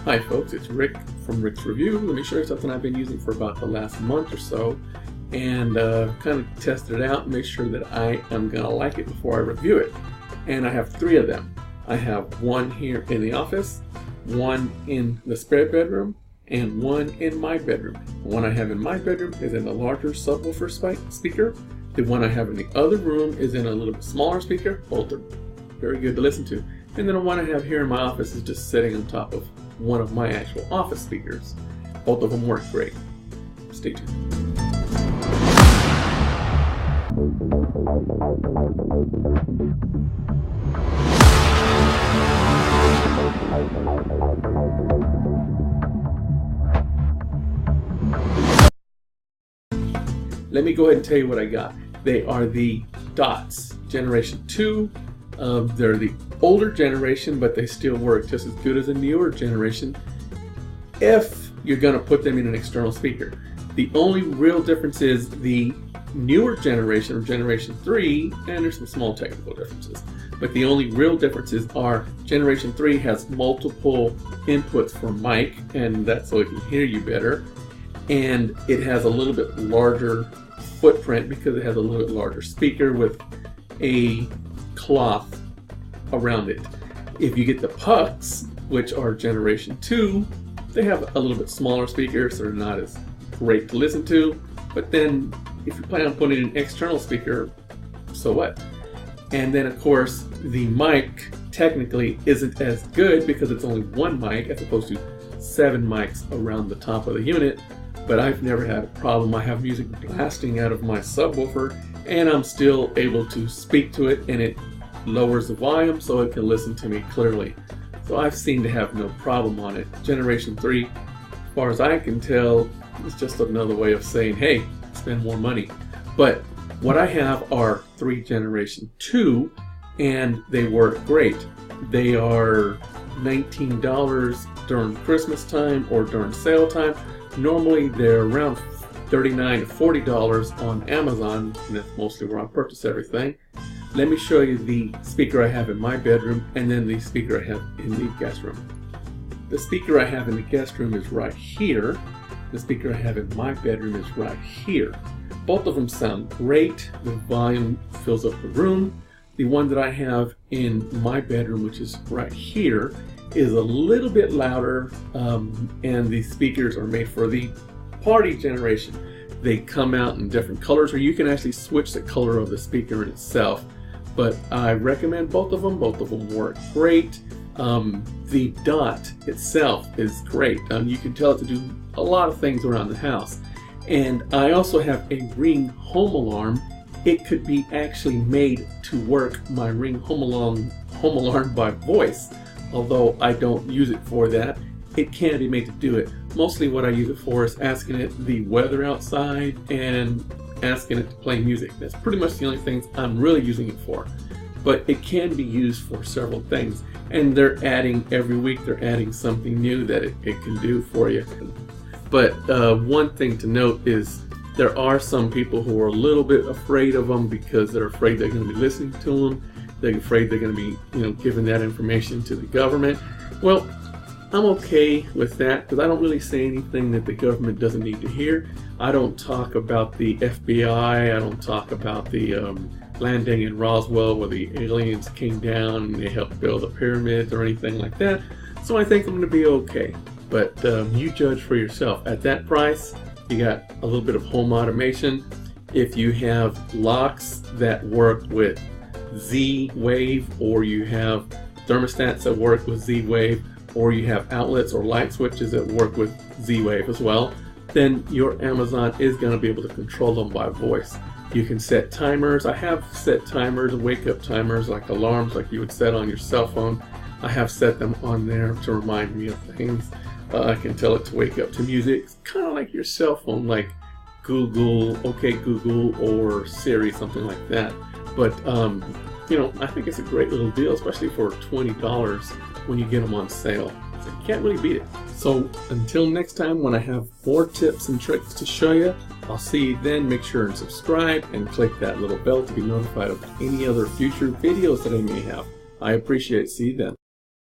Hi folks, it's Rick from Rick's Review. Let me show you something I've been using for about the last month or so, and kind of tested it out and make sure that I am going to like it before I review it. And I have three of them. I have one here in the office, one in the spare bedroom, and one in my bedroom. The one I have in my bedroom is in a larger subwoofer speaker. The one I have in the other room is in a little bit smaller speaker. Both are very good to listen to. And then the one I have here in my office is just sitting on top of one of my actual office speakers. Both of them work great. Stay tuned. Let me go ahead and tell you what I got. They are the Dots Generation 2. They're the older generation, but they still work just as good as a newer generation if you're going to put them in an external speaker. The only real difference is the newer generation, or Generation 3, and there's some small technical differences, but the only real differences are Generation 3 has multiple inputs for mic, and that's so it can hear you better, and it has a little bit larger footprint because it has a little bit larger speaker with a cloth around it. If you get the Pucks, which are Generation 2, they have a little bit smaller speakers, so they're not as great to listen to, but then if you plan on putting an external speaker, so what? And then of course the mic technically isn't as good because it's only one mic as opposed to 7 mics around the top of the unit, but I've never had a problem. I have music blasting out of my subwoofer and I'm still able to speak to it, and it lowers the volume so it can listen to me clearly. So I've seemed to have no problem on it. Generation 3, as far as I can tell, is just another way of saying, hey, spend more money. But what I have are 3 Generation 2, and they work great. They are $19 during Christmas time or during sale time. Normally they're around $39 to $40 on Amazon, and that's mostly where I purchase everything. Let me show you the speaker I have in my bedroom and then the speaker I have in the guest room. The speaker I have in the guest room is right here. The speaker I have in my bedroom is right here. Both of them sound great. The volume fills up the room. The one that I have in my bedroom, which is right here, is a little bit louder, and the speakers are made for the party generation. They come out in different colors, or you can actually switch the color of the speaker in itself. But I recommend both of them. Both of them work great. The Dot itself is great. You can tell it to do a lot of things around the house. And I also have a Ring home alarm. It could be actually made to work my Ring home alarm by voice. Although I don't use it for that, it can be made to do it. Mostly what I use it for is asking it the weather outside and asking it to play music. That's pretty much the only things I'm really using it for. But it can be used for several things. And they're adding, every week they're adding something new that it can do for you. But one thing to note is there are some people who are a little bit afraid of them because they're afraid they're going to be listening to them. They're afraid they're going to be, giving that information to the government. Well, I'm okay with that because I don't really say anything that the government doesn't need to hear. I don't talk about the FBI. I don't talk about the landing in Roswell where the aliens came down and they helped build the pyramids or anything like that. So I think I'm going to be okay. But you judge for yourself. At that price, you got a little bit of home automation. If you have locks that work with Z-Wave, or you have thermostats that work with Z-Wave, or you have outlets or light switches that work with Z-Wave as well, then your Amazon is going to be able to control them by voice. You can set timers. I have set timers, wake up timers, like alarms like you would set on your cell phone. I have set them on there to remind me of things. I can tell it to wake up to music. It's kind of like your cell phone, like Google, OK Google, or Siri, something like that. But I think it's a great little deal, especially for $20 when you get them on sale. So you can't really beat it. So until next time, when I have more tips and tricks to show you, I'll see you then. Make sure and subscribe and click that little bell to be notified of any other future videos that I may have. I appreciate it. See you then.